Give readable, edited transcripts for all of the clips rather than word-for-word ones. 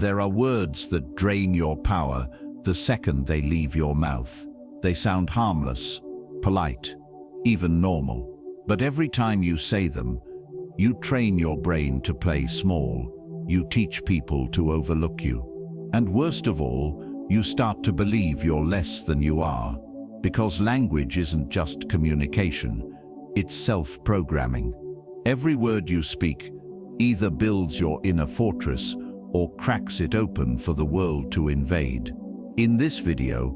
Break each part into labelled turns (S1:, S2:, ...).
S1: There are words that drain your power the second they leave your mouth. They sound harmless, polite, even normal. But every time you say them, you train your brain to play small. You teach people to overlook you. And worst of all, you start to believe you're less than you are. Because language isn't just communication, it's self-programming. Every word you speak either builds your inner fortress or cracks it open for the world to invade. In this video,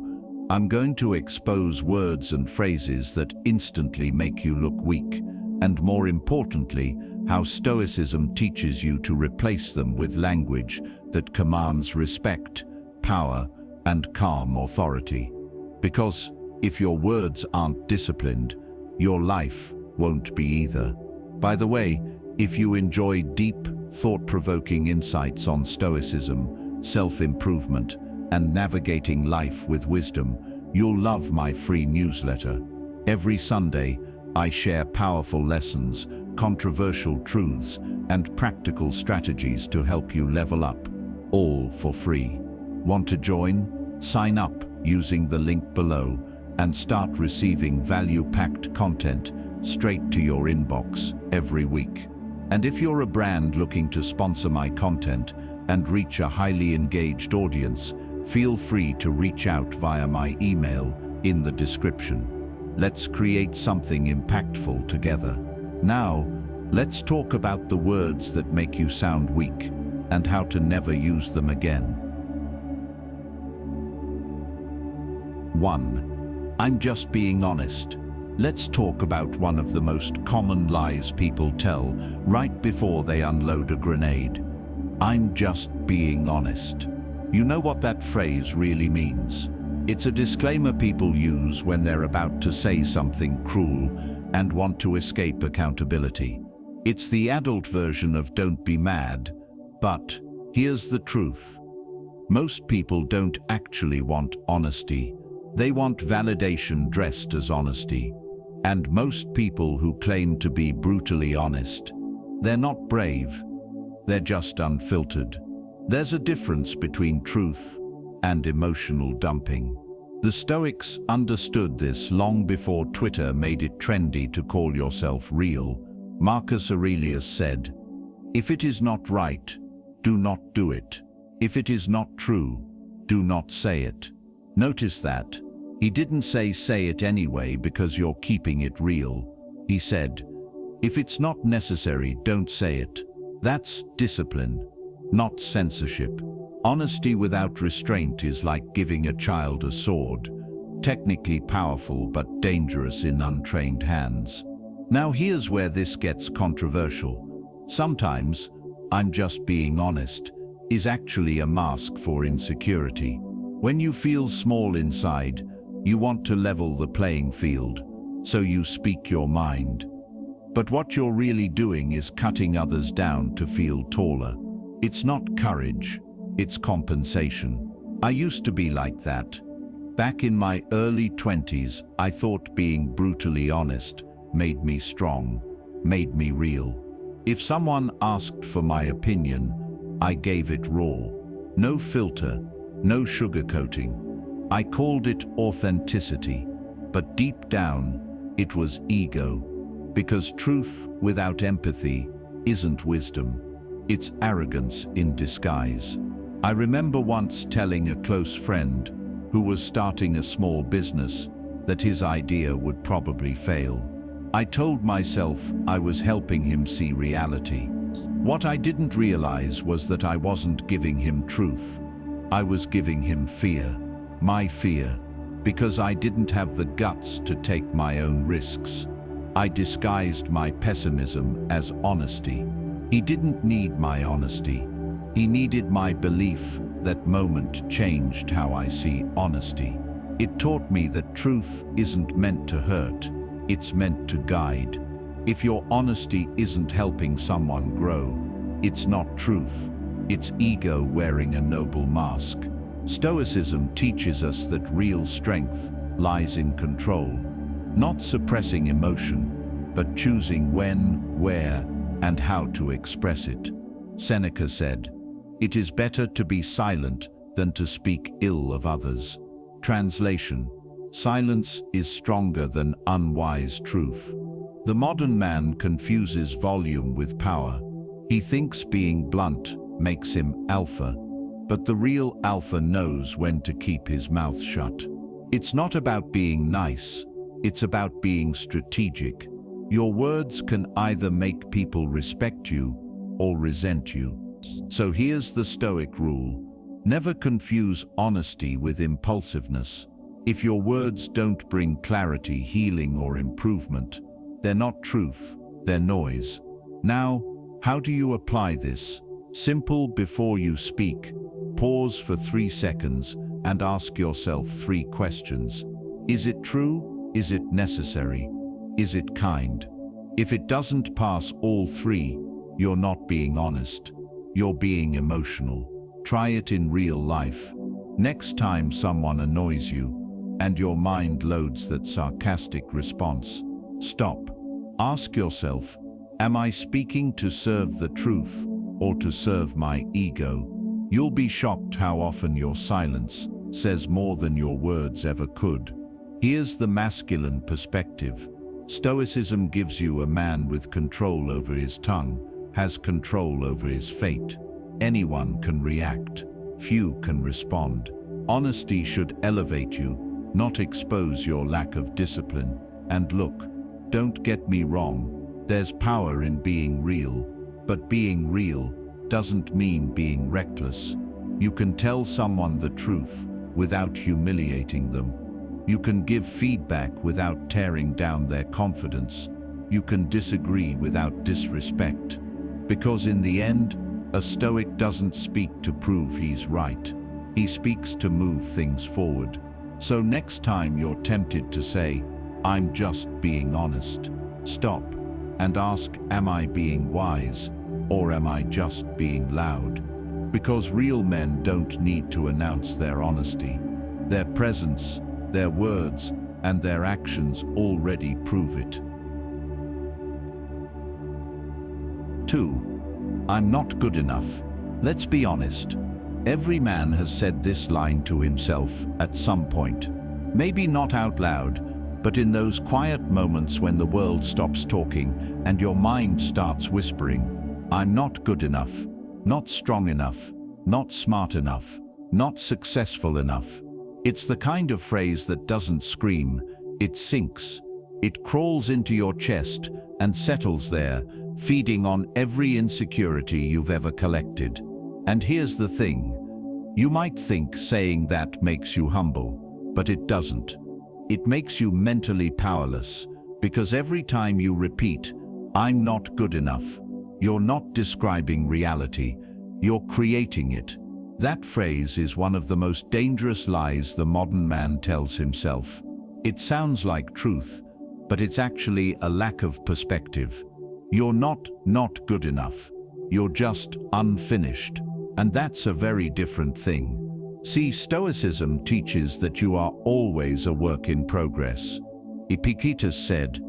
S1: I'm going to expose words and phrases that instantly make you look weak, and more importantly, how Stoicism teaches you to replace them with language that commands respect, power, and calm authority. Because if your words aren't disciplined, your life won't be either. By the way, if you enjoy deep, thought-provoking insights on Stoicism, self-improvement, and navigating life with wisdom, you'll love my free newsletter. Every Sunday, I share powerful lessons, controversial truths, and practical strategies to help you level up, all for free. Want to join? Sign up using the link below and start receiving value-packed content straight to your inbox every week. And if you're a brand looking to sponsor my content and reach a highly engaged audience, feel free to reach out via my email in the description. Let's create something impactful together. Now, let's talk about the words that make you sound weak and how to never use them again. 1. I'm just being honest. Let's talk about one of the most common lies people tell right before they unload a grenade. I'm just being honest. You know what that phrase really means? It's a disclaimer people use when they're about to say something cruel and want to escape accountability. It's the adult version of "don't be mad," but here's the truth. Most people don't actually want honesty. They want validation dressed as honesty. And most people who claim to be brutally honest, they're not brave, they're just unfiltered. There's a difference between truth and emotional dumping. The Stoics understood this long before Twitter made it trendy to call yourself real. Marcus Aurelius said, "If it is not right, do not do it. If it is not true, do not say it." Notice that. He didn't say it anyway because you're keeping it real. He said, if it's not necessary, don't say it. That's discipline, not censorship. Honesty without restraint is like giving a child a sword, technically powerful but dangerous in untrained hands. Now here's where this gets controversial. Sometimes, "I'm just being honest," is actually a mask for insecurity. When you feel small inside, you want to level the playing field, so you speak your mind. But what you're really doing is cutting others down to feel taller. It's not courage, it's compensation. I used to be like that. Back in my early 20s, I thought being brutally honest made me strong, made me real. If someone asked for my opinion, I gave it raw. No filter, no sugarcoating. I called it authenticity, but deep down, it was ego. Because truth without empathy isn't wisdom, it's arrogance in disguise. I remember once telling a close friend who was starting a small business that his idea would probably fail. I told myself I was helping him see reality. What I didn't realize was that I wasn't giving him truth. I was giving him fear. My fear, because I didn't have the guts to take my own risks. I disguised my pessimism as honesty. He didn't need my honesty. He needed my belief. That moment changed how I see honesty. It taught me that truth isn't meant to hurt, it's meant to guide. If your honesty isn't helping someone grow, it's not truth, it's ego wearing a noble mask. Stoicism teaches us that real strength lies in control, not suppressing emotion, but choosing when, where, and how to express it. Seneca said, It is better to be silent than to speak ill of others. Translation: silence is stronger than unwise truth. The modern man confuses volume with power. He thinks being blunt makes him alpha, but the real alpha knows when to keep his mouth shut. It's not about being nice, it's about being strategic. Your words can either make people respect you or resent you. So here's the Stoic rule: never confuse honesty with impulsiveness. If your words don't bring clarity, healing, or improvement, they're not truth, they're noise. Now, how do you apply this? Simple: before you speak, pause for 3 seconds and ask yourself 3 questions. Is it true? Is it necessary? Is it kind? If it doesn't pass all 3, you're not being honest. You're being emotional. Try it in real life. Next time someone annoys you and your mind loads that sarcastic response, stop. Ask yourself, am I speaking to serve the truth or to serve my ego? You'll be shocked how often your silence says more than your words ever could. Here's the masculine perspective. Stoicism gives you a man with control over his tongue has control over his fate. Anyone can react, few can respond. Honesty should elevate you, not expose your lack of discipline. And look, don't get me wrong, there's power in being real, but being real doesn't mean being reckless. You can tell someone the truth without humiliating them. You can give feedback without tearing down their confidence. You can disagree without disrespect. Because in the end, a Stoic doesn't speak to prove he's right. He speaks to move things forward. So next time you're tempted to say, I'm just being honest, stop and ask, am I being wise or am I just being loud? Because real men don't need to announce their honesty. Their presence, their words, and their actions already prove it. 2. I'm not good enough. Let's be honest. Every man has said this line to himself at some point. Maybe not out loud, but in those quiet moments when the world stops talking and your mind starts whispering, I'm not good enough, not strong enough, not smart enough, not successful enough. It's the kind of phrase that doesn't scream, it sinks. It crawls into your chest and settles there, feeding on every insecurity you've ever collected. And here's the thing. You might think saying that makes you humble, but it doesn't. It makes you mentally powerless, because every time you repeat, I'm not good enough, you're not describing reality, you're creating it. That phrase is one of the most dangerous lies the modern man tells himself. It sounds like truth, but it's actually a lack of perspective. You're not good enough. You're just unfinished. And that's a very different thing. See, Stoicism teaches that you are always a work in progress. Epictetus said,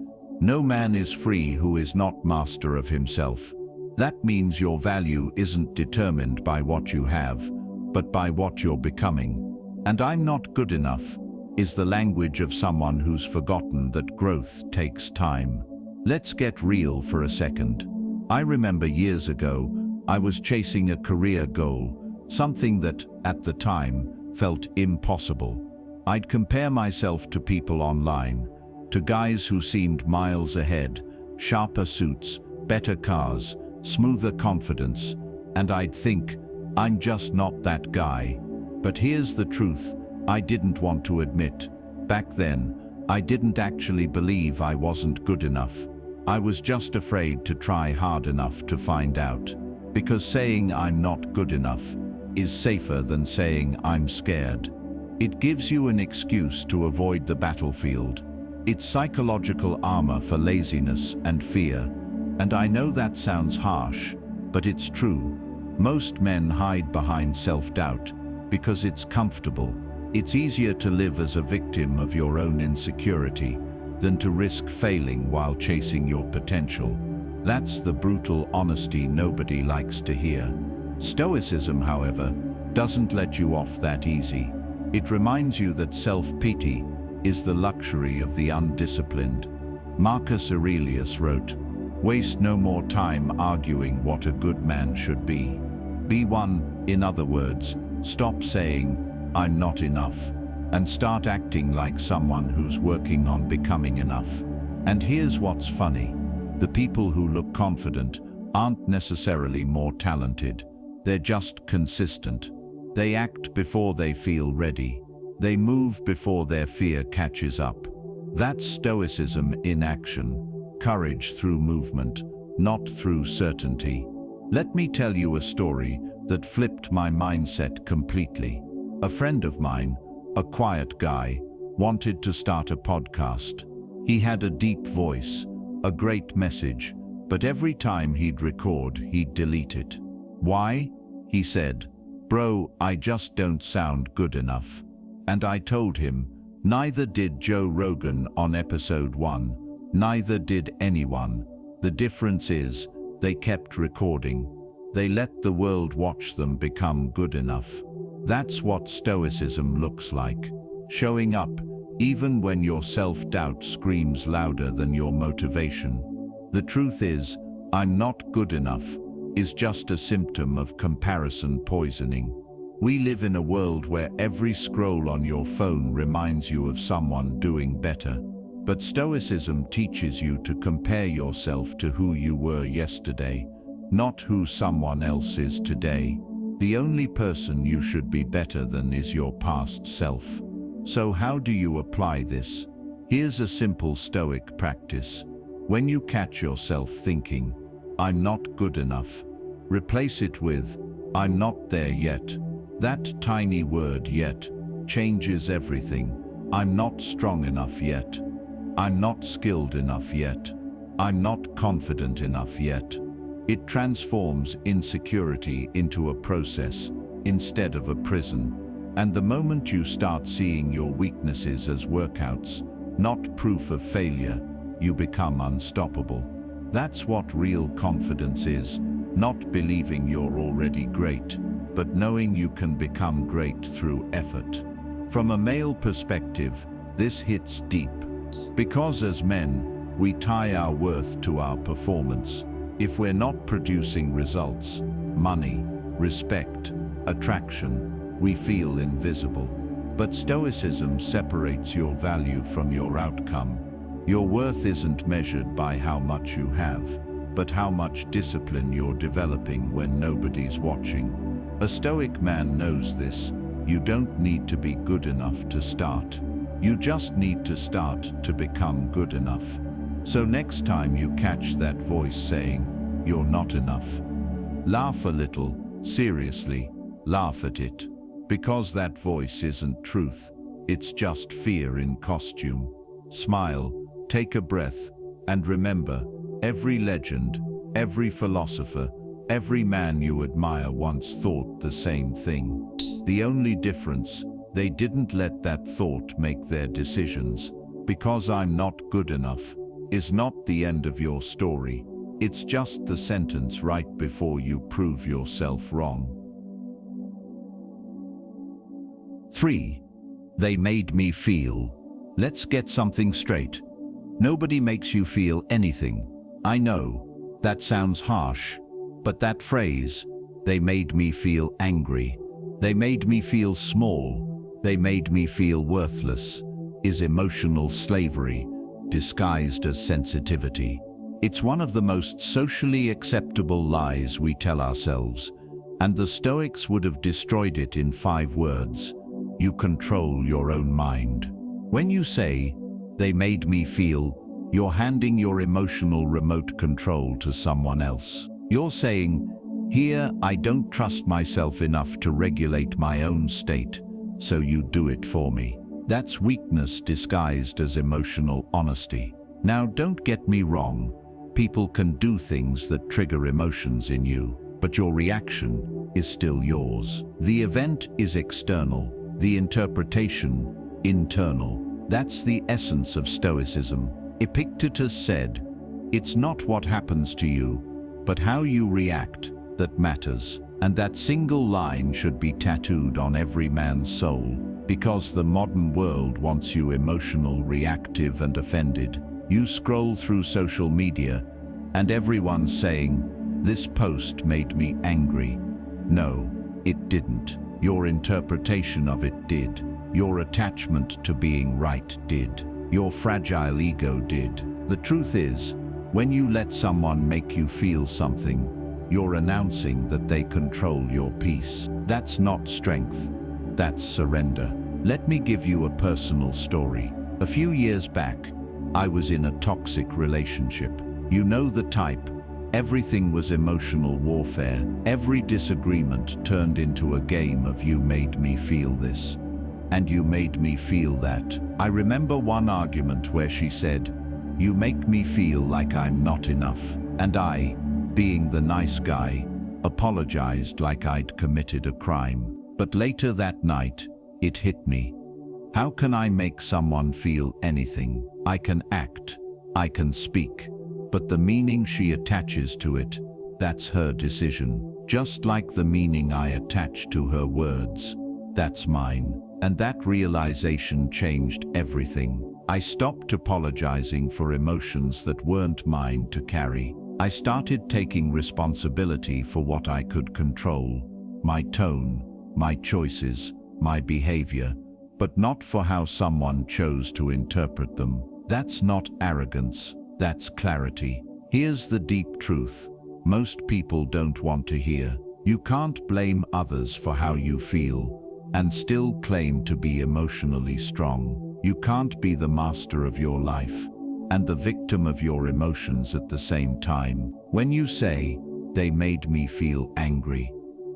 S1: no man is free who is not master of himself. That means your value isn't determined by what you have, but by what you're becoming. And I'm not good enough is the language of someone who's forgotten that growth takes time. Let's get real for a second. I remember years ago, I was chasing a career goal, something that, at the time, felt impossible. I'd compare myself to people online, to guys who seemed miles ahead, sharper suits, better cars, smoother confidence, and I'd think, I'm just not that guy. But here's the truth I didn't want to admit. Back then, I didn't actually believe I wasn't good enough. I was just afraid to try hard enough to find out. Because saying I'm not good enough is safer than saying I'm scared. It gives you an excuse to avoid the battlefield. It's psychological armor for laziness and fear. And I know that sounds harsh, but it's true. Most men hide behind self-doubt because it's comfortable. It's easier to live as a victim of your own insecurity than to risk failing while chasing your potential. That's the brutal honesty nobody likes to hear. Stoicism, however, doesn't let you off that easy. It reminds you that self-pity is the luxury of the undisciplined. Marcus Aurelius wrote, "Waste no more time arguing what a good man should be. Be one, in other words, stop saying, 'I'm not enough,' and start acting like someone who's working on becoming enough." And here's what's funny. The people who look confident aren't necessarily more talented. They're just consistent. They act before they feel ready. They move before their fear catches up. That's Stoicism in action. Courage through movement, not through certainty. Let me tell you a story that flipped my mindset completely. A friend of mine, a quiet guy, wanted to start a podcast. He had a deep voice, a great message, but every time he'd record, he'd delete it. "Why?" he said. "Bro, I just don't sound good enough." And I told him, neither did Joe Rogan on episode 1, neither did anyone. The difference is, they kept recording. They let the world watch them become good enough. That's what Stoicism looks like. Showing up, even when your self-doubt screams louder than your motivation. The truth is, "I'm not good enough," is just a symptom of comparison poisoning. We live in a world where every scroll on your phone reminds you of someone doing better. But Stoicism teaches you to compare yourself to who you were yesterday, not who someone else is today. The only person you should be better than is your past self. So how do you apply this? Here's a simple Stoic practice. When you catch yourself thinking, "I'm not good enough," replace it with, "I'm not there yet." That tiny word "yet" changes everything. I'm not strong enough yet. I'm not skilled enough yet. I'm not confident enough yet. It transforms insecurity into a process instead of a prison. And the moment you start seeing your weaknesses as workouts, not proof of failure, you become unstoppable. That's what real confidence is, not believing you're already great, but knowing you can become great through effort. From a male perspective, this hits deep. Because as men, we tie our worth to our performance. If we're not producing results, money, respect, attraction, we feel invisible. But Stoicism separates your value from your outcome. Your worth isn't measured by how much you have, but how much discipline you're developing when nobody's watching. A Stoic man knows this. You don't need to be good enough to start. You just need to start to become good enough. So next time you catch that voice saying, "You're not enough," laugh a little, seriously, laugh at it. Because that voice isn't truth, it's just fear in costume. Smile, take a breath, and remember, every legend, every philosopher, every man you admire once thought the same thing. The only difference, they didn't let that thought make their decisions. Because I'm not good enough is not the end of your story. It's just the sentence right before you prove yourself wrong. 3. They made me feel. Let's get something straight. Nobody makes you feel anything. I know, that sounds harsh, but that phrase, "they made me feel angry," "they made me feel small," "they made me feel worthless," is emotional slavery disguised as sensitivity. It's one of the most socially acceptable lies we tell ourselves, and the Stoics would have destroyed it in 5 words. You control your own mind. When you say, "they made me feel," you're handing your emotional remote control to someone else. You're saying, "Here, I don't trust myself enough to regulate my own state, so you do it for me." That's weakness disguised as emotional honesty. Now, don't get me wrong. People can do things that trigger emotions in you, but your reaction is still yours. The event is external, the interpretation internal. That's the essence of Stoicism. Epictetus said, "It's not what happens to you, but how you react that matters." And that single line should be tattooed on every man's soul, because the modern world wants you emotional, reactive, and offended. You scroll through social media, and everyone's saying, "This post made me angry." No, it didn't. Your interpretation of it did. Your attachment to being right did. Your fragile ego did. The truth is, when you let someone make you feel something, you're announcing that they control your peace. That's not strength, that's surrender. Let me give you a personal story. A few years back, I was in a toxic relationship. You know the type. Everything was emotional warfare. Every disagreement turned into a game of "you made me feel this," and "you made me feel that." I remember one argument where she said, "You make me feel like I'm not enough." And I, being the nice guy, apologized like I'd committed a crime. But later that night, it hit me. How can I make someone feel anything? I can act, I can speak, but the meaning she attaches to it, that's her decision. Just like the meaning I attach to her words, that's mine. And that realization changed everything. I stopped apologizing for emotions that weren't mine to carry. I started taking responsibility for what I could control: my tone, my choices, my behavior, but not for how someone chose to interpret them. That's not arrogance, that's clarity. Here's the deep truth most people don't want to hear. You can't blame others for how you feel and still claim to be emotionally strong. You can't be the master of your life and the victim of your emotions at the same time. When you say, "They made me feel angry,"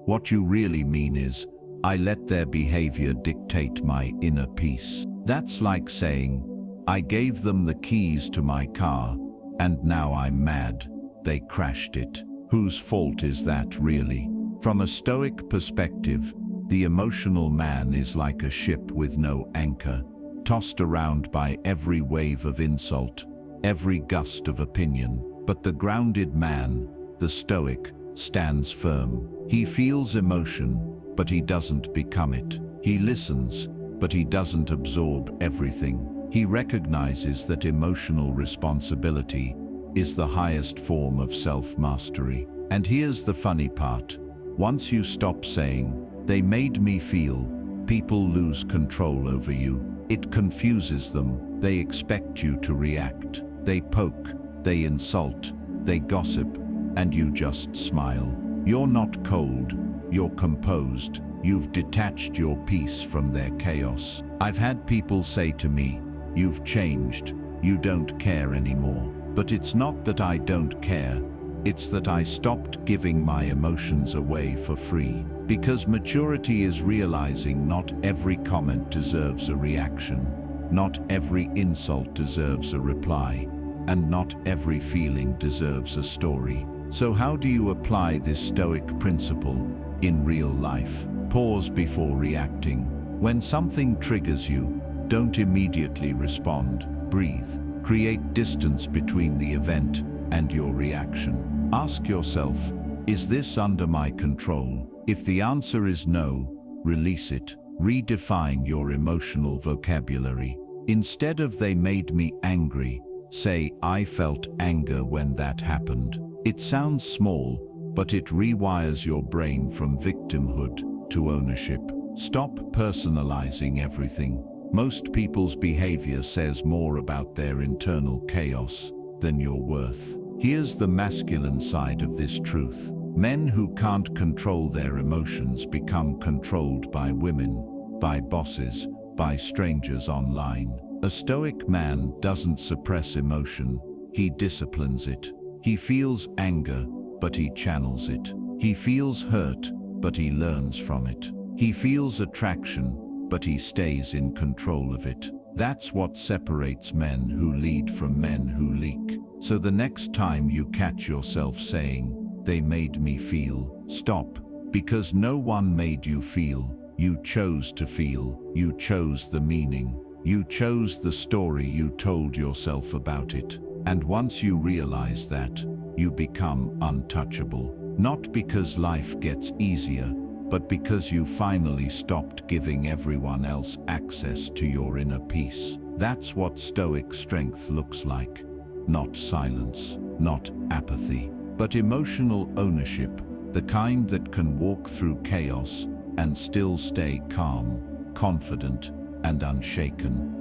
S1: what you really mean is, "I let their behavior dictate my inner peace." That's like saying, "I gave them the keys to my car, and now I'm mad. They crashed it." Whose fault is that really? From a Stoic perspective, the emotional man is like a ship with no anchor, tossed around by every wave of insult, every gust of opinion. But the grounded man, the Stoic, stands firm. He feels emotion, but he doesn't become it. He listens, but he doesn't absorb everything. He recognizes that emotional responsibility is the highest form of self-mastery. And here's the funny part. Once you stop saying, "They made me feel," people lose control over you. It confuses them. They expect you to react. They poke, they insult, they gossip, and you just smile. You're not cold, you're composed. You've detached your peace from their chaos. I've had people say to me, "You've changed, you don't care anymore." But it's not that I don't care, it's that I stopped giving my emotions away for free. Because maturity is realizing not every comment deserves a reaction, not every insult deserves a reply, and not every feeling deserves a story. So how do you apply this Stoic principle in real life? Pause before reacting. When something triggers you, don't immediately respond. Breathe. Create distance between the event and your reaction. Ask yourself, is this under my control? If the answer is no, release it. Redefine your emotional vocabulary. Instead of "they made me angry," say, "I felt anger when that happened." It sounds small, but it rewires your brain from victimhood to ownership. Stop personalizing everything. Most people's behavior says more about their internal chaos than your worth. Here's the masculine side of this truth. Men who can't control their emotions become controlled by women, by bosses, by strangers online. A Stoic man doesn't suppress emotion, he disciplines it. He feels anger, but he channels it. He feels hurt, but he learns from it. He feels attraction, but he stays in control of it. That's what separates men who lead from men who leak. So the next time you catch yourself saying, "They made me feel," stop. Because no one made you feel. You chose to feel. You chose the meaning. You chose the story you told yourself about it. And once you realize that, you become untouchable. Not because life gets easier, but because you finally stopped giving everyone else access to your inner peace. That's what Stoic strength looks like. Not silence, not apathy, but emotional ownership, the kind that can walk through chaos and still stay calm, confident, and unshaken.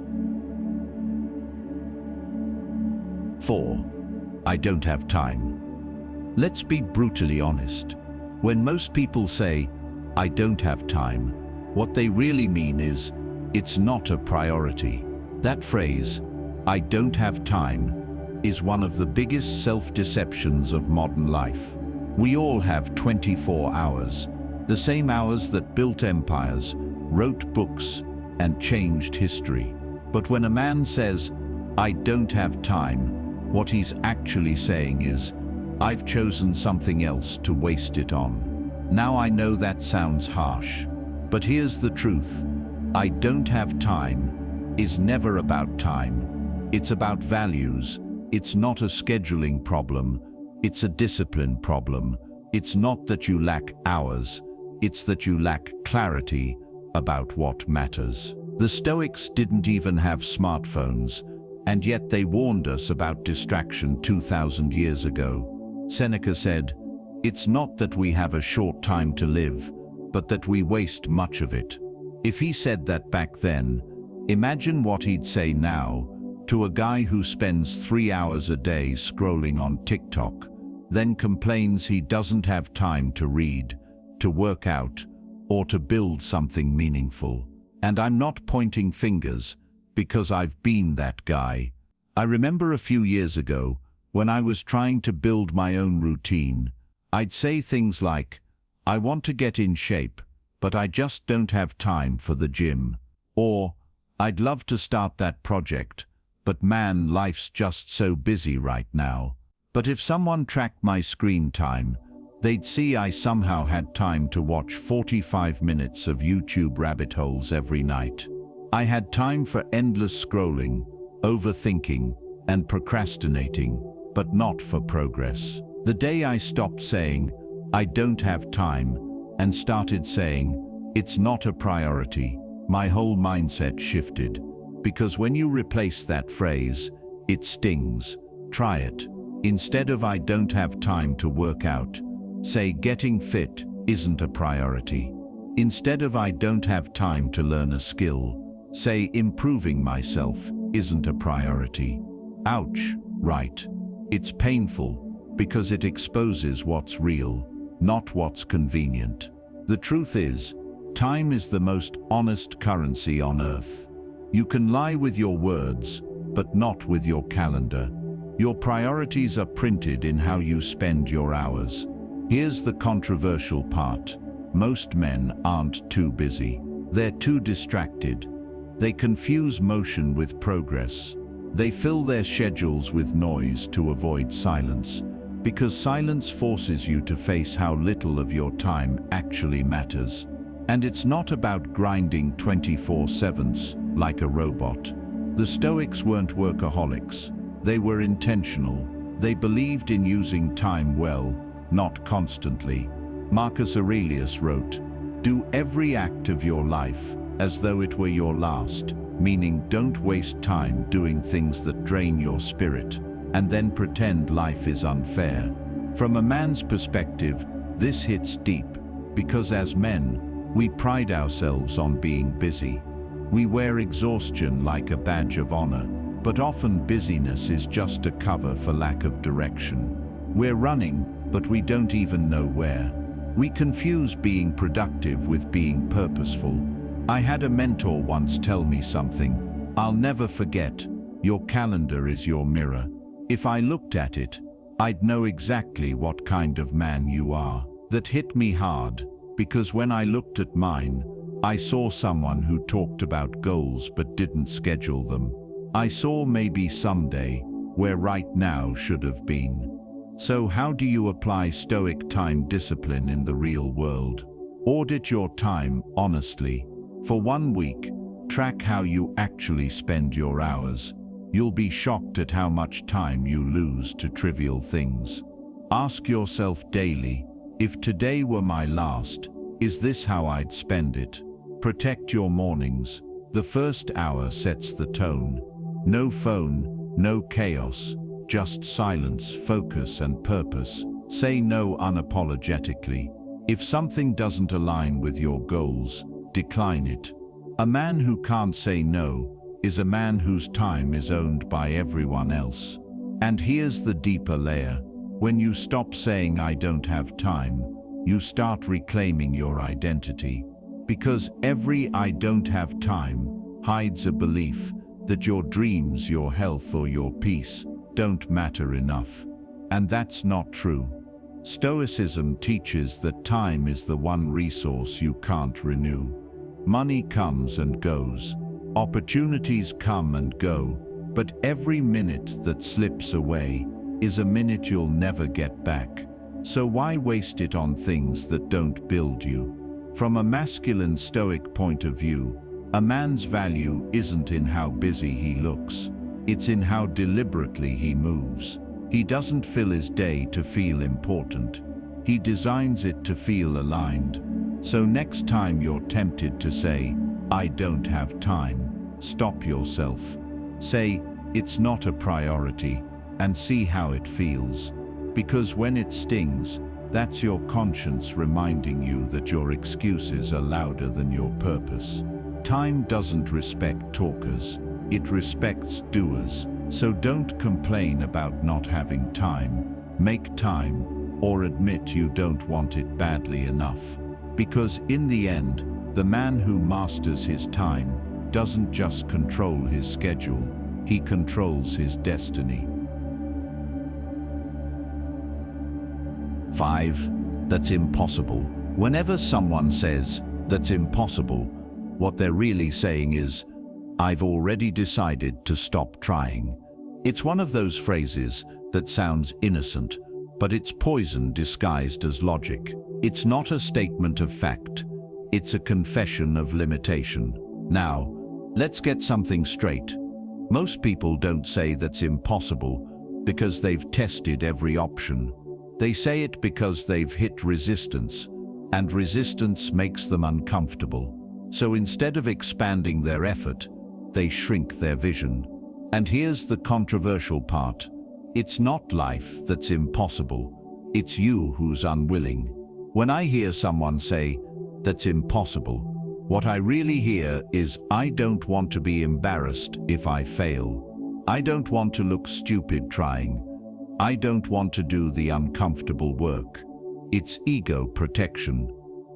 S1: 4. I don't have time. Let's be brutally honest. When most people say, I don't have time, what they really mean is, it's not a priority. That phrase, I don't have time, is one of the biggest self-deceptions of modern life. We all have 24 hours, the same hours that built empires, wrote books, and changed history. But when a man says, I don't have time, what he's actually saying is, I've chosen something else to waste it on. Now I know that sounds harsh, but here's the truth. I don't have time is never about time. It's about values. It's not a scheduling problem. It's a discipline problem. It's not that you lack hours. It's that you lack clarity about what matters. The Stoics didn't even have smartphones, and yet they warned us about distraction 2,000 years ago. Seneca said, it's not that we have a short time to live, but that we waste much of it. If he said that back then, imagine what he'd say now to a guy who spends 3 hours a day scrolling on TikTok, then complains he doesn't have time to read, to work out, or to build something meaningful. And I'm not pointing fingers, because I've been that guy. I remember a few years ago, when I was trying to build my own routine, I'd say things like, I want to get in shape, but I just don't have time for the gym. Or, I'd love to start that project, but man, life's just so busy right now. But if someone tracked my screen time, they'd see I somehow had time to watch 45 minutes of YouTube rabbit holes every night. I had time for endless scrolling, overthinking, and procrastinating, but not for progress. The day I stopped saying, I don't have time, and started saying, it's not a priority, my whole mindset shifted. Because when you replace that phrase, it stings. Try it. Instead of I don't have time to work out, say getting fit isn't a priority. Instead of I don't have time to learn a skill, say improving myself isn't a priority. Ouch, right. It's painful, because it exposes what's real, not what's convenient. The truth is, time is the most honest currency on earth. You can lie with your words, but not with your calendar. Your priorities are printed in how you spend your hours. Here's the controversial part. Most men aren't too busy. They're too distracted. They confuse motion with progress. They fill their schedules with noise to avoid silence, because silence forces you to face how little of your time actually matters. And it's not about grinding 24/7 like a robot. The Stoics weren't workaholics. They were intentional. They believed in using time well, not constantly. Marcus Aurelius wrote, "Do every act of your life as though it were your last," meaning don't waste time doing things that drain your spirit, and then pretend life is unfair. From a man's perspective, this hits deep, because as men, we pride ourselves on being busy. We wear exhaustion like a badge of honor, but often busyness is just a cover for lack of direction. We're running, but we don't even know where. We confuse being productive with being purposeful. I had a mentor once tell me something I'll never forget: your calendar is your mirror. If I looked at it, I'd know exactly what kind of man you are. That hit me hard, because when I looked at mine, I saw someone who talked about goals but didn't schedule them. I saw maybe someday, where right now should have been. So how do you apply Stoic time discipline in the real world? Audit your time honestly. For 1 week, track how you actually spend your hours. You'll be shocked at how much time you lose to trivial things. Ask yourself daily, If today were my last, is this how I'd spend it? Protect your mornings. The first hour sets the tone. No phone, no chaos, just silence, focus, and purpose. Say no unapologetically. If something doesn't align with your goals, decline it. A man who can't say no is a man whose time is owned by everyone else. And here's the deeper layer. When you stop saying "I don't have time," you start reclaiming your identity. Because every "I don't have time" hides a belief that your dreams, your health, or your peace don't matter enough. And that's not true. Stoicism teaches that time is the one resource you can't renew. Money comes and goes. Opportunities come and go. But every minute that slips away is a minute you'll never get back. So why waste it on things that don't build you? From a masculine Stoic point of view, a man's value isn't in how busy he looks. It's in how deliberately he moves. He doesn't fill his day to feel important. He designs it to feel aligned. So next time you're tempted to say, "I don't have time," stop yourself. Say, "It's not a priority," and see how it feels. Because when it stings, that's your conscience reminding you that your excuses are louder than your purpose. Time doesn't respect talkers, it respects doers. So don't complain about not having time. Make time, or admit you don't want it badly enough. Because in the end, the man who masters his time doesn't just control his schedule, he controls his destiny. 5. That's impossible. Whenever someone says, "That's impossible," what they're really saying is, "I've already decided to stop trying." It's one of those phrases that sounds innocent, but it's poison disguised as logic. It's not a statement of fact. It's a confession of limitation. Now, let's get something straight. Most people don't say that's impossible because they've tested every option. They say it because they've hit resistance, and resistance makes them uncomfortable. So instead of expanding their effort, they shrink their vision. And here's the controversial part. It's not life that's impossible. It's you who's unwilling. When I hear someone say, "That's impossible," what I really hear is, "I don't want to be embarrassed if I fail. I don't want to look stupid trying. I don't want to do the uncomfortable work." It's ego protection.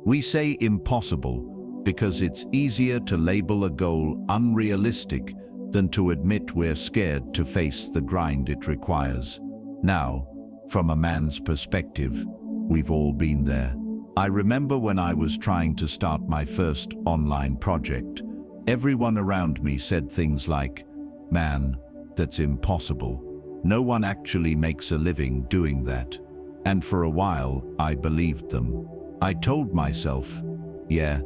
S1: We say impossible because it's easier to label a goal unrealistic than to admit we're scared to face the grind it requires. Now, from a man's perspective, we've all been there. I remember when I was trying to start my first online project, everyone around me said things like, "Man, that's impossible. No one actually makes a living doing that." And for a while, I believed them. I told myself, yeah,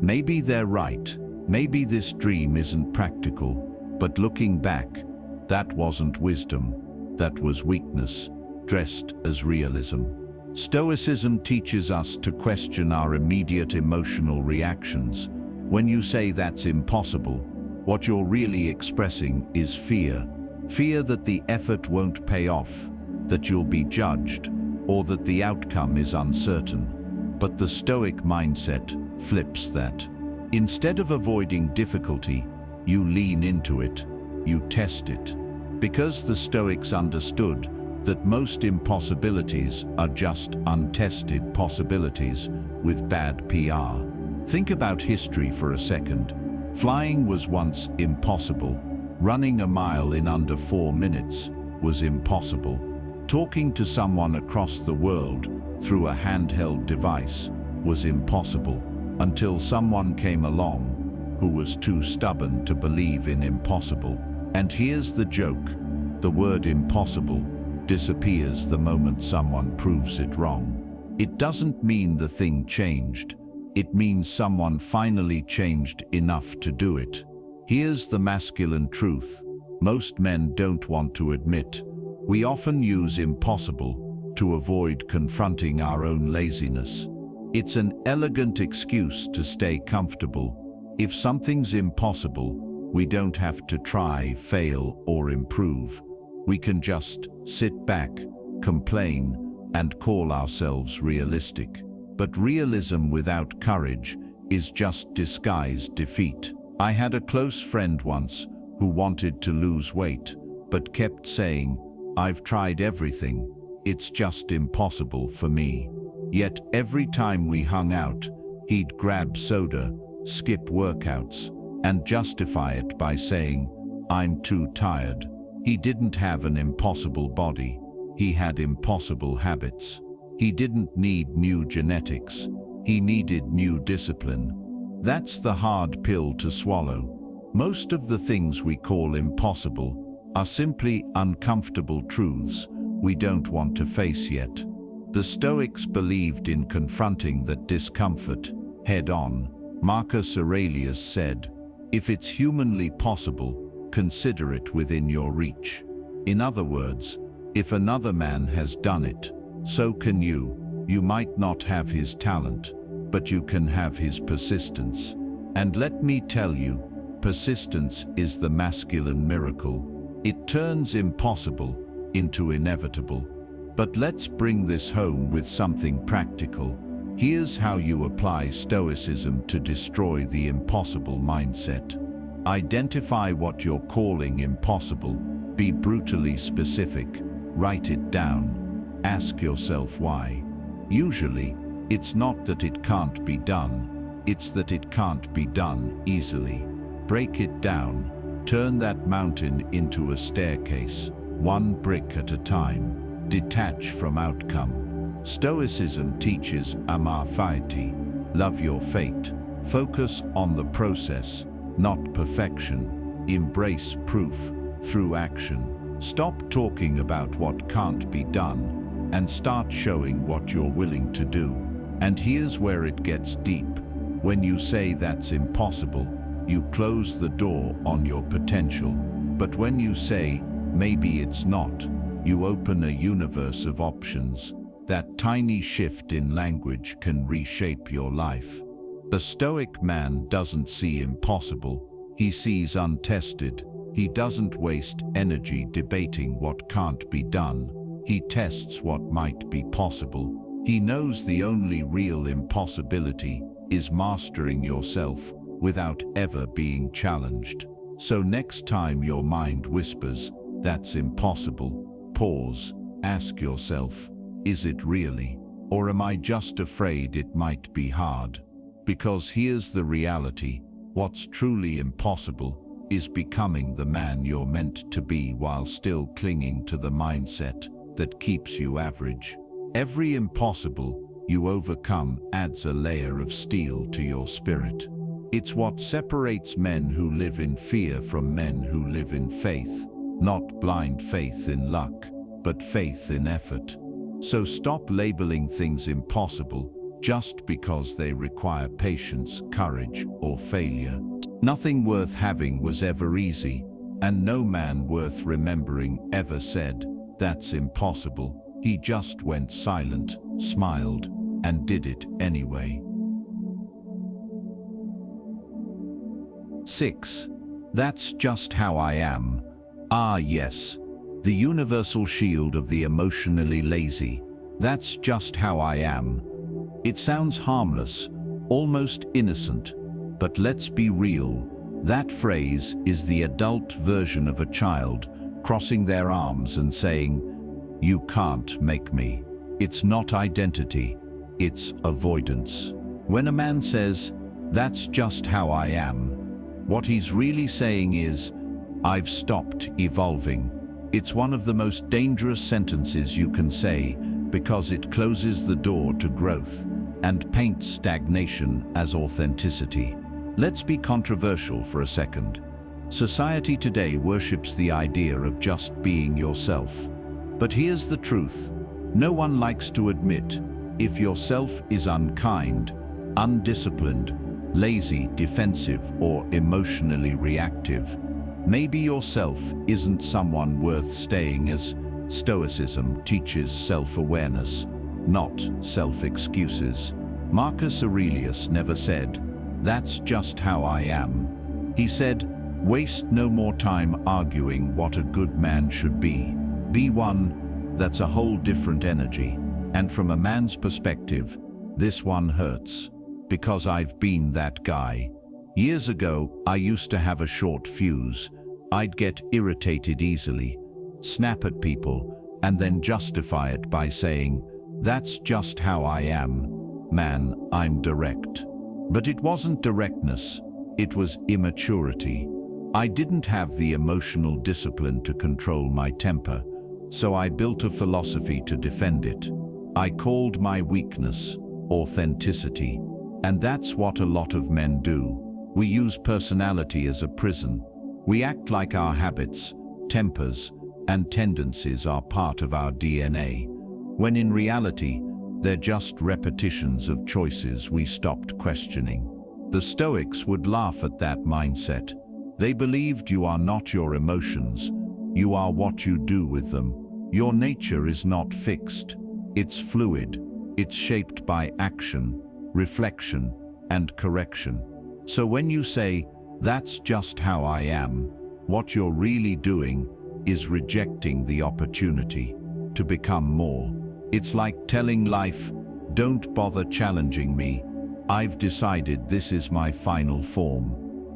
S1: maybe they're right. Maybe this dream isn't practical. But looking back, that wasn't wisdom. That was weakness, dressed as realism. Stoicism teaches us to question our immediate emotional reactions. When you say that's impossible, what you're really expressing is fear. Fear that the effort won't pay off, that you'll be judged, or that the outcome is uncertain. But the Stoic mindset flips that. Instead of avoiding difficulty, you lean into it, you test it. Because the Stoics understood that most impossibilities are just untested possibilities with bad PR. Think about history for a second. Flying was once impossible. Running a mile in under 4 minutes was impossible. Talking to someone across the world through a handheld device was impossible, until someone came along who was too stubborn to believe in impossible. And here's the joke. The word impossible disappears the moment someone proves it wrong. It doesn't mean the thing changed. It means someone finally changed enough to do it. Here's the masculine truth most men don't want to admit. We often use impossible to avoid confronting our own laziness. It's an elegant excuse to stay comfortable. If something's impossible, we don't have to try, fail, or improve. We can just sit back, complain, and call ourselves realistic. But realism without courage is just disguised defeat. I had a close friend once who wanted to lose weight, but kept saying, "I've tried everything. It's just impossible for me." Yet every time we hung out, he'd grab soda, skip workouts, and justify it by saying, "I'm too tired." He didn't have an impossible body. He had impossible habits. He didn't need new genetics. He needed new discipline. That's the hard pill to swallow. Most of the things we call impossible are simply uncomfortable truths we don't want to face yet. The Stoics believed in confronting that discomfort head-on. Marcus Aurelius said, "If it's humanly possible, consider it within your reach." In other words, if another man has done it, so can you. You might not have his talent, but you can have his persistence. And let me tell you, persistence is the masculine miracle. It turns impossible into inevitable. But let's bring this home with something practical. Here's how you apply Stoicism to destroy the impossible mindset. Identify what you're calling impossible. Be brutally specific. Write it down. Ask yourself why. Usually, it's not that it can't be done, it's that it can't be done easily. Break it down. Turn that mountain into a staircase, one brick at a time. Detach from outcome. Stoicism teaches amar fati, love your fate. Focus on the process, not perfection. Embrace proof through action. Stop talking about what can't be done and start showing what you're willing to do. And here's where it gets deep. When you say that's impossible, you close the door on your potential. But when you say, maybe it's not, you open a universe of options. That tiny shift in language can reshape your life. The Stoic man doesn't see impossible, he sees untested. He doesn't waste energy debating what can't be done. He tests what might be possible. He knows the only real impossibility is mastering yourself without ever being challenged. So next time your mind whispers, "That's impossible," pause, ask yourself, is it really? Or am I just afraid it might be hard? Because here's the reality, what's truly impossible is becoming the man you're meant to be while still clinging to the mindset that keeps you average. Every impossible you overcome adds a layer of steel to your spirit. It's what separates men who live in fear from men who live in faith, not blind faith in luck, but faith in effort. So stop labeling things impossible just because they require patience, courage, or failure. Nothing worth having was ever easy, and no man worth remembering ever said, "That's impossible." He just went silent, smiled, and did it anyway. 6. That's just how I am. Ah yes, the universal shield of the emotionally lazy. That's just how I am. It sounds harmless, almost innocent, but let's be real. That phrase is the adult version of a child crossing their arms and saying, "You can't make me." It's not identity, it's avoidance. When a man says, "That's just how I am," what he's really saying is, "I've stopped evolving." It's one of the most dangerous sentences you can say because it closes the door to growth and paints stagnation as authenticity. Let's be controversial for a second. Society today worships the idea of just being yourself. But here's the truth. No one likes to admit if yourself is unkind, undisciplined, lazy, defensive, or emotionally reactive. Maybe yourself isn't someone worth staying as Stoicism teaches self-awareness, not self-excuses. Marcus Aurelius never said, "That's just how I am." He said, "Waste no more time arguing what a good man should be. Be one." That's a whole different energy. And from a man's perspective, this one hurts. Because I've been that guy. Years ago, I used to have a short fuse. I'd get irritated easily, snap at people, and then justify it by saying, "That's just how I am. Man, I'm direct." But it wasn't directness, it was immaturity. I didn't have the emotional discipline to control my temper, so I built a philosophy to defend it. I called my weakness authenticity. And that's what a lot of men do. We use personality as a prison. We act like our habits, tempers, and tendencies are part of our DNA, when in reality, they're just repetitions of choices we stopped questioning. The Stoics would laugh at that mindset. They believed you are not your emotions, you are what you do with them. Your nature is not fixed. It's fluid. It's shaped by action, reflection, and correction. So when you say, "That's just how I am," what you're really doing is rejecting the opportunity to become more. It's like telling life, "Don't bother challenging me. I've decided this is my final form."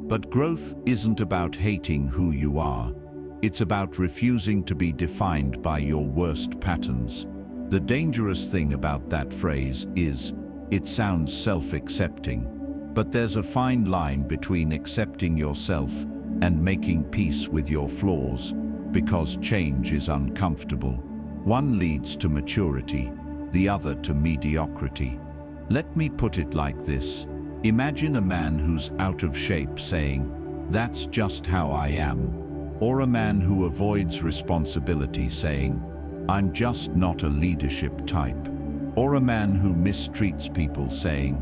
S1: But growth isn't about hating who you are. It's about refusing to be defined by your worst patterns. The dangerous thing about that phrase is, it sounds self-accepting. But there's a fine line between accepting yourself and making peace with your flaws, because change is uncomfortable. One leads to maturity, the other to mediocrity. Let me put it like this. Imagine a man who's out of shape saying, "That's just how I am." Or a man who avoids responsibility saying, "I'm just not a leadership type." Or a man who mistreats people saying,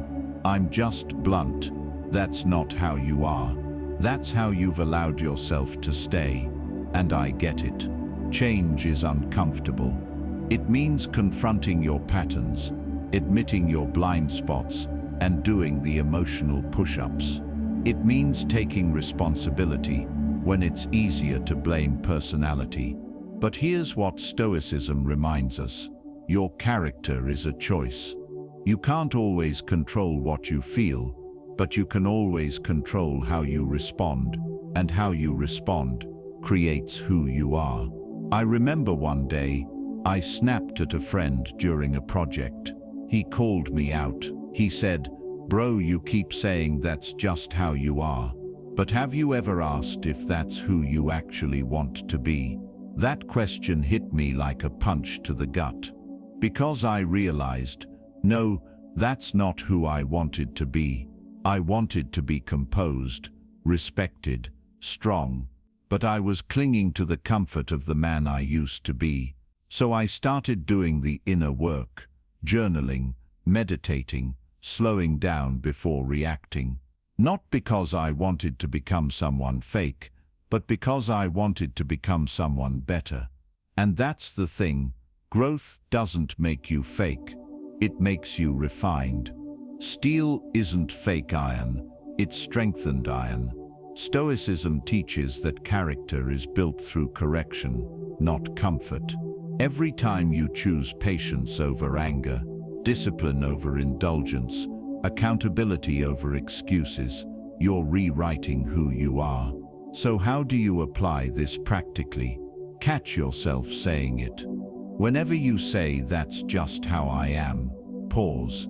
S1: "I'm just blunt." That's not how you are. That's how you've allowed yourself to stay. And I get it. Change is uncomfortable. It means confronting your patterns, admitting your blind spots, and doing the emotional push-ups. It means taking responsibility when it's easier to blame personality. But here's what Stoicism reminds us. Your character is a choice. You can't always control what you feel, but you can always control how you respond, and how you respond creates who you are. I remember one day, I snapped at a friend during a project. He called me out. He said, "Bro, you keep saying that's just how you are. But have you ever asked if that's who you actually want to be?" That question hit me like a punch to the gut. Because I realized, no, that's not who I wanted to be. I wanted to be composed, respected, strong, but I was clinging to the comfort of the man I used to be. So I started doing the inner work, journaling, meditating, slowing down before reacting. Not because I wanted to become someone fake, but because I wanted to become someone better. And that's the thing, growth doesn't make you fake, it makes you refined. Steel isn't fake iron, it's strengthened iron. Stoicism teaches that character is built through correction, not comfort. Every time you choose patience over anger, discipline over indulgence, accountability over excuses, you're rewriting who you are. So how do you apply this practically? Catch yourself saying it. Whenever you say, "That's just how I am," pause.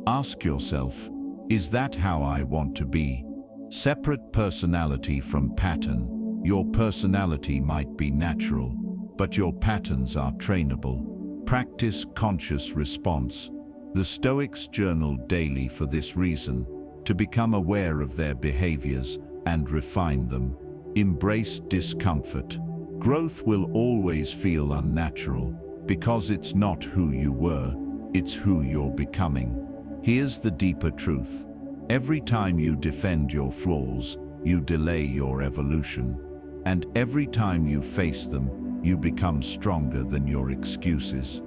S1: Ask yourself, is that how I want to be? Separate personality from pattern. Your personality might be natural, but your patterns are trainable. Practice conscious response. The Stoics journaled daily for this reason, to become aware of their behaviors and refine them. Embrace discomfort. Growth will always feel unnatural, because it's not who you were, it's who you're becoming. Here's the deeper truth. Every time you defend your flaws, you delay your evolution. And every time you face them, you become stronger than your excuses.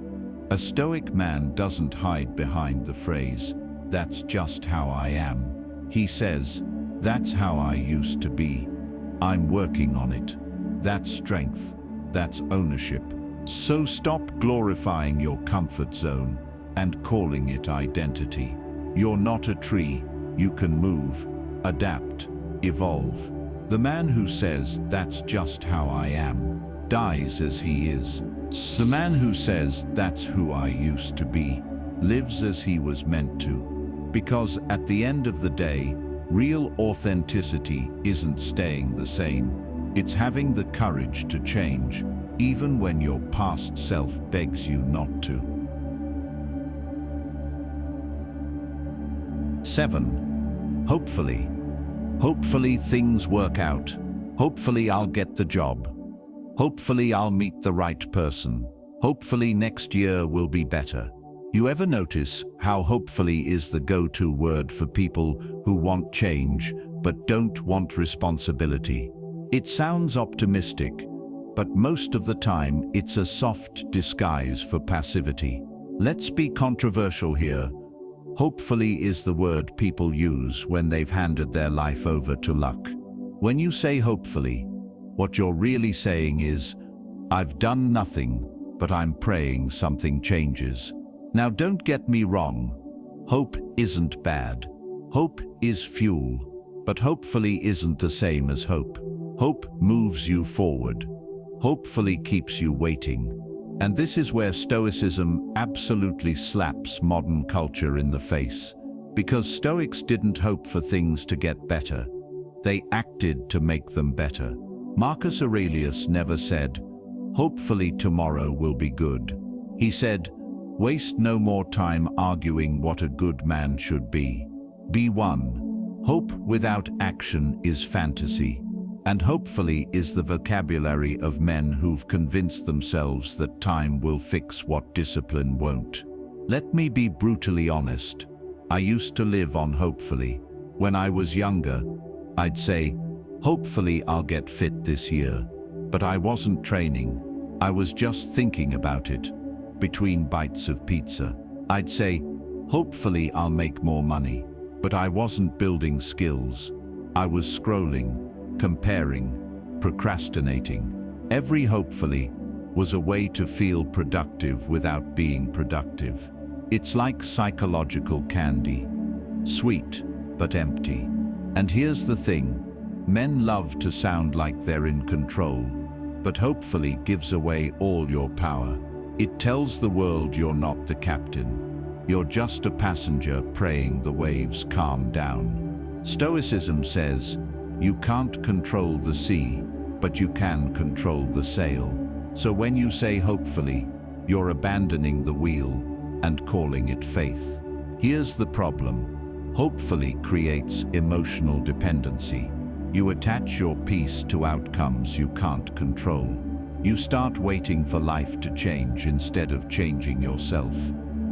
S1: A Stoic man doesn't hide behind the phrase, "That's just how I am." He says, "That's how I used to be. I'm working on it." That's strength. That's ownership. So stop glorifying your comfort zone and calling it identity. You're not a tree. You can move, adapt, evolve. The man who says, "That's just how I am," dies as he is. The man who says, "That's who I used to be," lives as he was meant to. Because at the end of the day, real authenticity isn't staying the same. It's having the courage to change, even when your past self begs you not to. 7. Hopefully. Hopefully things work out. Hopefully I'll get the job. Hopefully I'll meet the right person. Hopefully next year will be better. You ever notice how hopefully is the go-to word for people who want change but don't want responsibility? It sounds optimistic, but most of the time it's a soft disguise for passivity. Let's be controversial here. Hopefully is the word people use when they've handed their life over to luck. When you say hopefully, what you're really saying is, "I've done nothing, but I'm praying something changes." Now don't get me wrong. Hope isn't bad. Hope is fuel, but hopefully isn't the same as hope. Hope moves you forward. Hopefully keeps you waiting. And this is where Stoicism absolutely slaps modern culture in the face. Because Stoics didn't hope for things to get better. They acted to make them better. Marcus Aurelius never said, "Hopefully tomorrow will be good." He said, "Waste no more time arguing what a good man should be. Be one." Hope without action is fantasy. And hopefully is the vocabulary of men who've convinced themselves that time will fix what discipline won't. Let me be brutally honest. I used to live on hopefully. When I was younger, I'd say, "Hopefully I'll get fit this year." But I wasn't training. I was just thinking about it. Between bites of pizza, I'd say, "Hopefully I'll make more money." But I wasn't building skills. I was scrolling, comparing, procrastinating. Every hopefully was a way to feel productive without being productive. It's like psychological candy. Sweet, but empty. And here's the thing. Men love to sound like they're in control. But hopefully gives away all your power. It tells the world you're not the captain. You're just a passenger praying the waves calm down. Stoicism says, you can't control the sea, but you can control the sail. So when you say hopefully, you're abandoning the wheel and calling it faith. Here's the problem. Hopefully creates emotional dependency. You attach your peace to outcomes you can't control. You start waiting for life to change instead of changing yourself.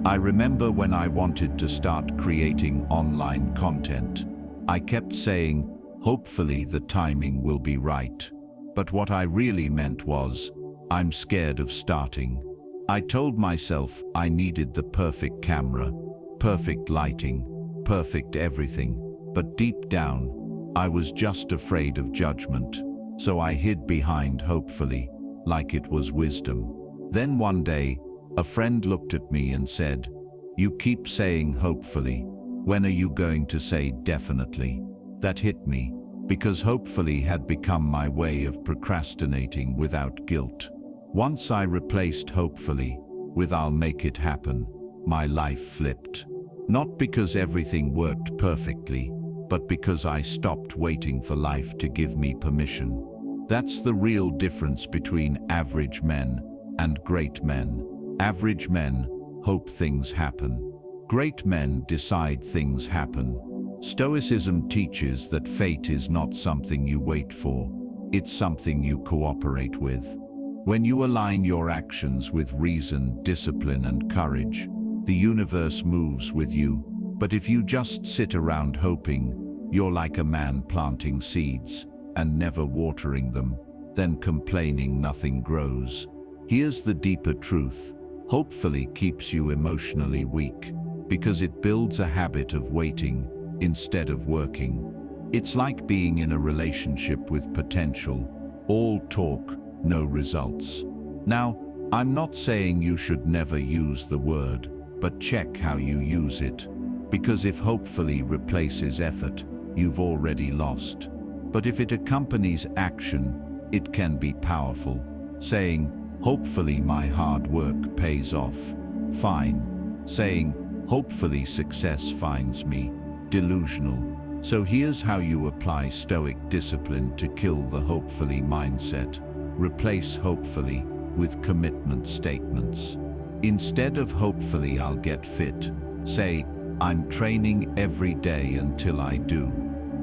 S1: I remember when I wanted to start creating online content. I kept saying, hopefully the timing will be right. But what I really meant was, I'm scared of starting. I told myself I needed the perfect camera, perfect lighting, perfect everything. But deep down, I was just afraid of judgment. So I hid behind hopefully, like it was wisdom. Then one day, a friend looked at me and said, you keep saying hopefully. When are you going to say definitely? That hit me, because hopefully had become my way of procrastinating without guilt. Once I replaced hopefully with I'll make it happen, my life flipped. Not because everything worked perfectly, but because I stopped waiting for life to give me permission. That's the real difference between average men and great men. Average men hope things happen. Great men decide things happen. Stoicism teaches that fate is not something you wait for, it's something you cooperate with. When you align your actions with reason, discipline, and courage, the universe moves with you. But if you just sit around hoping, you're like a man planting seeds and never watering them. then complaining nothing grows. Here's the deeper truth. Hopefully keeps you emotionally weak, because it builds a habit of waiting instead of working. It's like being in a relationship with potential. All talk, no results. Now, I'm not saying you should never use the word, but check how you use it. Because if hopefully replaces effort, you've already lost. But if it accompanies action, it can be powerful. Saying, hopefully my hard work pays off. Fine. Saying, hopefully success finds me. Delusional. So here's how you apply Stoic discipline to kill the hopefully mindset. Replace hopefully with commitment statements. Instead of hopefully I'll get fit, say, I'm training every day until I do.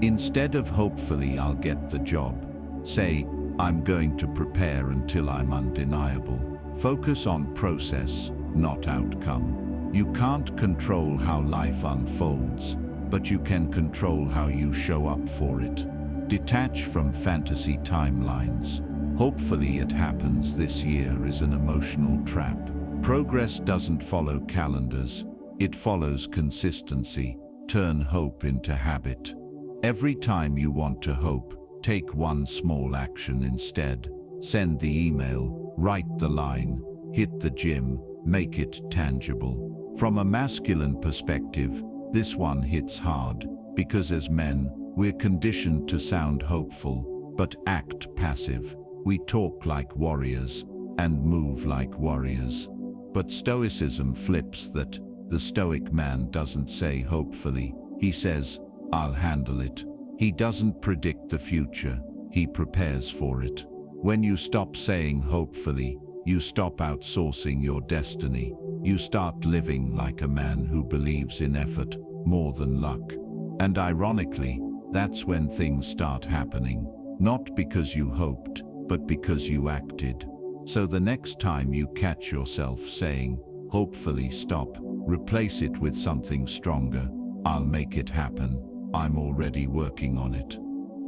S1: Instead of hopefully I'll get the job, say, I'm going to prepare until I'm undeniable. Focus on process, not outcome. You can't control how life unfolds, but you can control how you show up for it. Detach from fantasy timelines. Hopefully it happens this year is an emotional trap. Progress doesn't follow calendars. It follows consistency. Turn hope into habit. Every time you want to hope, take one small action instead. Send the email, write the line, hit the gym, make it tangible. From a masculine perspective, this one hits hard, because as men, we're conditioned to sound hopeful, but act passive. We talk like warriors and move like warriors. But Stoicism flips that. The Stoic man doesn't say hopefully, he says, I'll handle it. He doesn't predict the future, he prepares for it. When you stop saying hopefully, you stop outsourcing your destiny. You start living like a man who believes in effort more than luck. And ironically, that's when things start happening, not because you hoped, but because you acted. So the next time you catch yourself saying, hopefully stop, replace it with something stronger. I'll make it happen. I'm already working on it.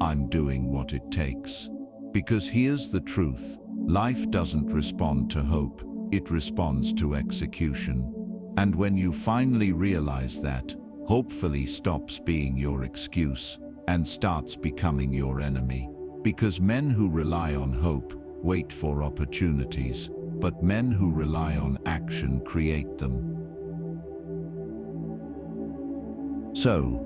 S1: I'm doing what it takes. Because here's the truth. Life doesn't respond to hope. It responds to execution. And when you finally realize that, hopefully stops being your excuse and starts becoming your enemy. Because men who rely on hope wait for opportunities, but men who rely on action create them. So,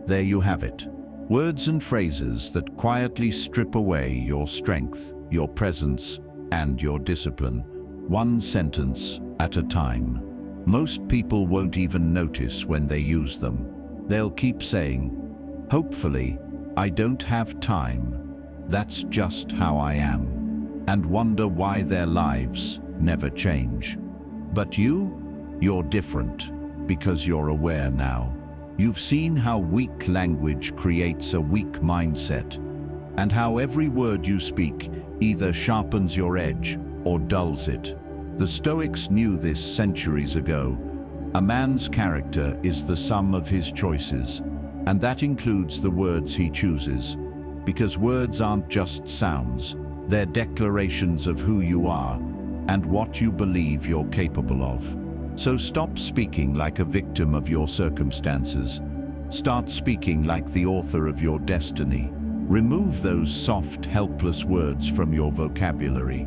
S1: there you have it. Words and phrases that quietly strip away your strength, your presence, and your discipline, one sentence at a time. Most people won't even notice when they use them. They'll keep saying, hopefully, I don't have time. That's just how I am. And wonder why their lives never change. But you're different, because you're aware now. You've seen how weak language creates a weak mindset, and how every word you speak either sharpens your edge or dulls it. The Stoics knew this centuries ago. A man's character is the sum of his choices, and that includes the words he chooses, because words aren't just sounds, they're declarations of who you are and what you believe you're capable of. So stop speaking like a victim of your circumstances. Start speaking like the author of your destiny. Remove those soft, helpless words from your vocabulary,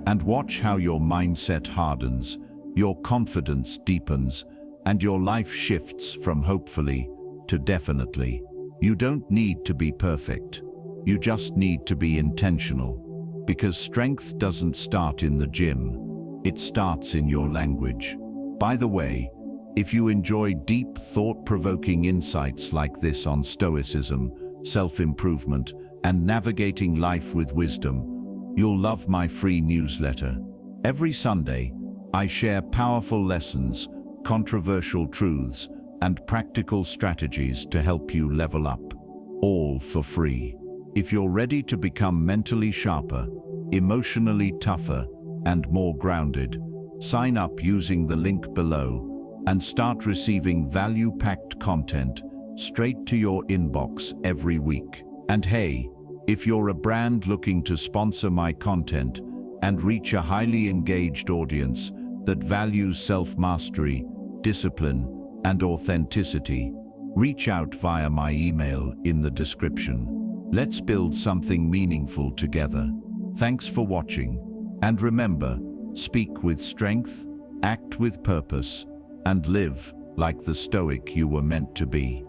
S1: and watch how your mindset hardens, your confidence deepens, and your life shifts from hopefully to definitely. You don't need to be perfect. You just need to be intentional, because strength doesn't start in the gym. It starts in your language. By the way, if you enjoy deep, thought-provoking insights like this on Stoicism, self-improvement, and navigating life with wisdom, you'll love my free newsletter. Every Sunday, I share powerful lessons, controversial truths, and practical strategies to help you level up, all for free. If you're ready to become mentally sharper, emotionally tougher, and more grounded, sign up using the link below and start receiving value-packed content straight to your inbox every week. And hey, If you're a brand looking to sponsor my content and reach a highly engaged audience that values self-mastery, discipline, and authenticity, reach out via my email in the description. Let's build something meaningful together. Thanks for watching, and remember, speak with strength, act with purpose, and live like the Stoic you were meant to be.